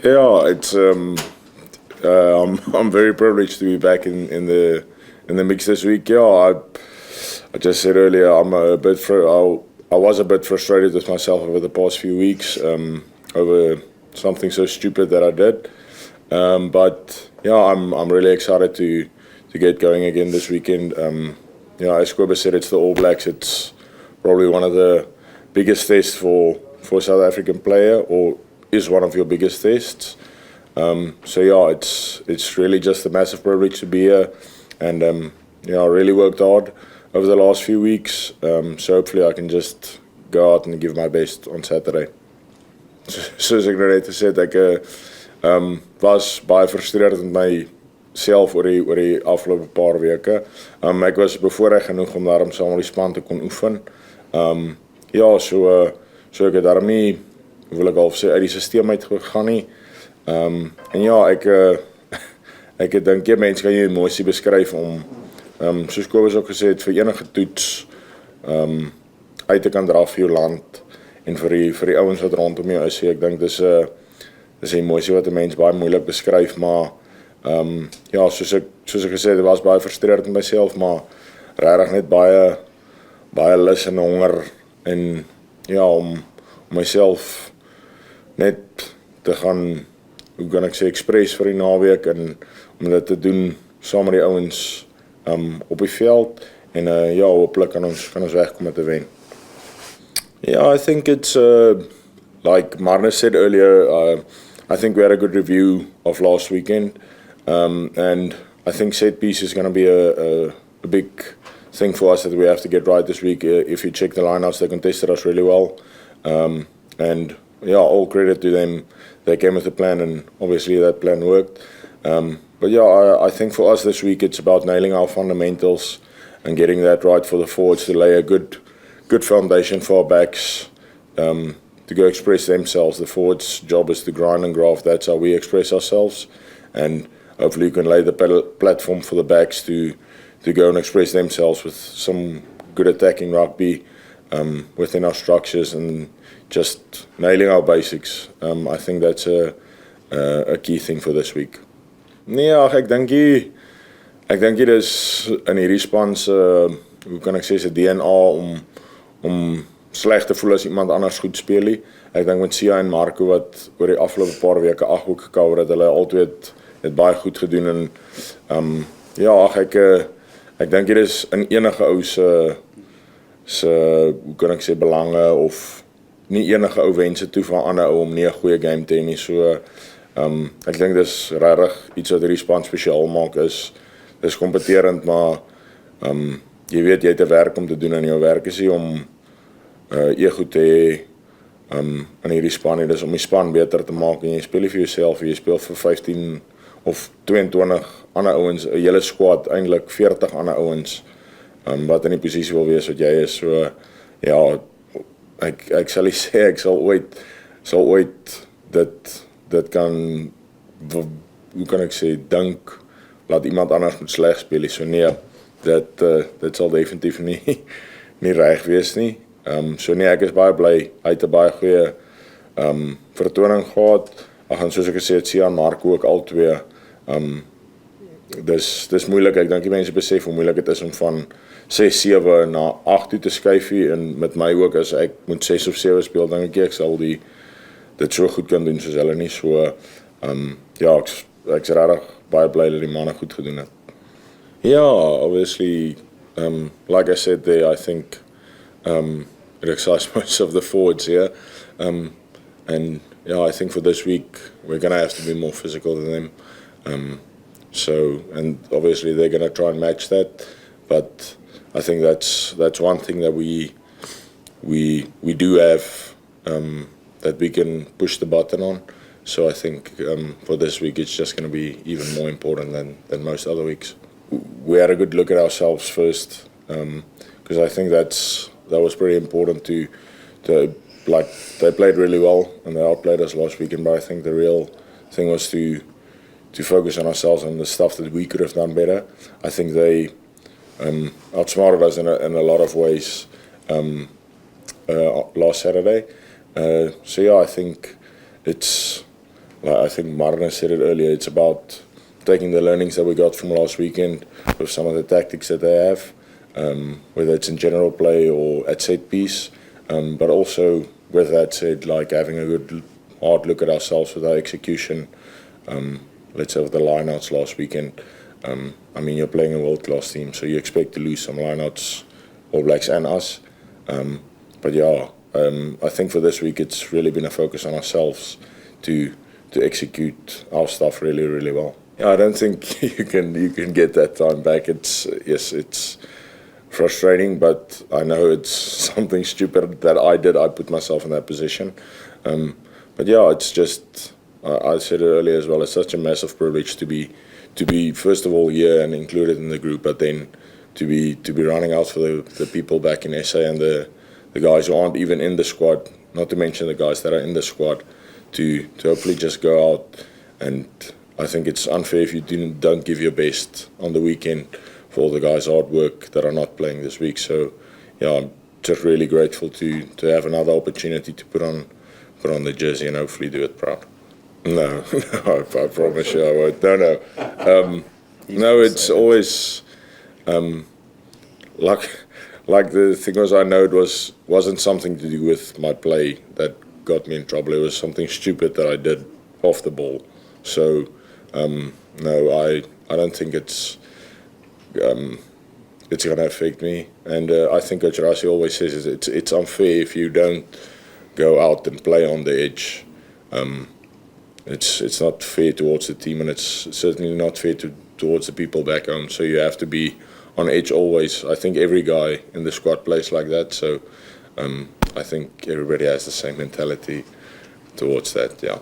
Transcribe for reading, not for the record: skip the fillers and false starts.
Yeah, I'm very privileged to be back in the mix this week. Yeah, I just said earlier I was a bit frustrated with myself over the past few weeks over something so stupid that I did. But yeah, I'm really excited to get going again this weekend. As Kobe said, it's the All Blacks. It's probably one of the biggest tests for a South African player, or is one of your biggest tests. So yeah, it's really just a massive privilege to be here, and I really worked hard over the last few weeks. So hopefully I can just go out and give my best on Saturday. Soos ek nou net gesê het, ek was baie frustreerd met myself oor die afgelope paar weke. Ek was bevoorreg genoeg om daarom saam met die span te kon oefen. So ek het daarom nie, wil ek half sê, uit die systeem uitgegaan nie. En ja, ek dink jy mens kan jy emosie beskryf om, soos Kobus ook gesê het, vir enige toets uit te kan dra vir jou land en vir die ouens wat rondom jou is. Ek dink dis 'n emosie wat 'n mens baie moeilik beskryf, maar soos ek gesê het, was baie frustreerd met myself, maar regtig net baie lus en honger en ja, om myself net te gaan, hoe kan ek sê, express vir die naweek en om dit te doen saam met die ouens op die veld en hopelik kan ons wegkom met 'n wen. Yeah, I think it's like Marnus said earlier, I think we had a good review of last weekend, and I think set piece is going to be a big thing for us that we have to get right this week. If you check the lineouts, they contested us really well, and yeah, all credit to them. They came with a plan, and obviously that plan worked. But yeah, I think for us this week, it's about nailing our fundamentals and getting that right for the forwards to lay a good foundation for our backs to go express themselves. The forwards' job is to grind and graft. That's how we express ourselves, and hopefully you can lay the platform for the backs to go and express themselves with some good attacking rugby within our structures and just nailing our basics. I think that's a key thing for this week. Nee, ek dink jy dis in hierdie span se, hoe kan ek sê, se DNA om sleg te voel as iemand anders goed speel nie. Ek dink met Sia en Marco wat oor die afgelope paar weke ook gekover het, hulle altyd het baie goed gedoen en ek dink dit is in enige ou se hoe kan ek sê, belange of nie enige ou wense toe van ander ou om nie 'n goeie game te hê nie. So ek dink dis regtig iets wat hierdie span spesiaal maak. Dis kompeterend, maar jy weet jy het 'n werk om te doen en jou werk is nie om ego te hê in hierdie span nie. Dis om die span beter te maak en jy speel nie vir jouself, jy speel vir 15 of 22 ander ouens, 'n hele squad, eintlik 40 ander ouens wat in die posisie wil wees wat jy is. So ja, ek sal nie sê ek sal ooit dit kan, hoe kan ek sê, dink laat iemand anders moet sleg speel. So nee, dit sal definitief nie reg wees nie. So nee, ek is baie bly. Hy het 'n baie goeie vertoning gehad. En soos ek gesê het, Sia en Marco ook al twee. Dis moeilik. Ek dink die mense besef hoe moeilik dit is om van 6-7 na 8 toe te skuif en met my ook, as ek moet 6 of 7 speel, dink ek sal dit so goed kan doen soos hulle nie. So ek's regtig baie bly dat die manne goed gedoen het. Yeah, obviously, like I said there, I think it excites most of the forwards here. And yeah, I think for this week, we're going to have to be more physical than them. And obviously they're going to try and match that. But I think that's one thing that we do have that we can push the button on. So I think for this week, it's just going to be even more important than most other weeks. We had a good look at ourselves first, because I think that was pretty important to like, they played really well and they outplayed us last weekend, but I think the real thing was to focus on ourselves and the stuff that we could have done better. I think they outsmarted us in a lot of ways last Saturday. So yeah, I think it's I think Marna said it earlier, it's about taking the learnings that we got from last weekend with some of the tactics that they have, whether it's in general play or at set piece, but also with that said, like having a good hard look at ourselves with our execution. Let's say with the lineouts last weekend. I mean, you're playing a world-class team, so you expect to lose some lineouts, All Blacks and us. But yeah, I think for this week it's really been a focus on ourselves to execute our stuff really, really well. I don't think you can get that time back. It's frustrating, but I know it's something stupid that I did. I put myself in that position. But yeah, it's just I said it earlier as well. It's such a massive privilege to be first of all here and included in the group, but then to be running out for the people back in SA and the guys who aren't even in the squad. Not to mention the guys that are in the squad. To hopefully just go out, and I think it's unfair if you don't give your best on the weekend for all the guys' hard work that are not playing this week. So yeah, I'm just really grateful to have another opportunity to put on the jersey and hopefully do it proud. No, I promise you I won't. No. No, it's always like the thing was, I know it wasn't something to do with my play that got me in trouble. It was something stupid that I did off the ball. So no, I don't think it's going to affect me. And I think Coach Rassi always says it's unfair if you don't go out and play on the edge. It's not fair towards the team, and it's certainly not fair towards the people back home. So you have to be on edge always. I think every guy in the squad plays like that. So I think everybody has the same mentality towards that. Yeah.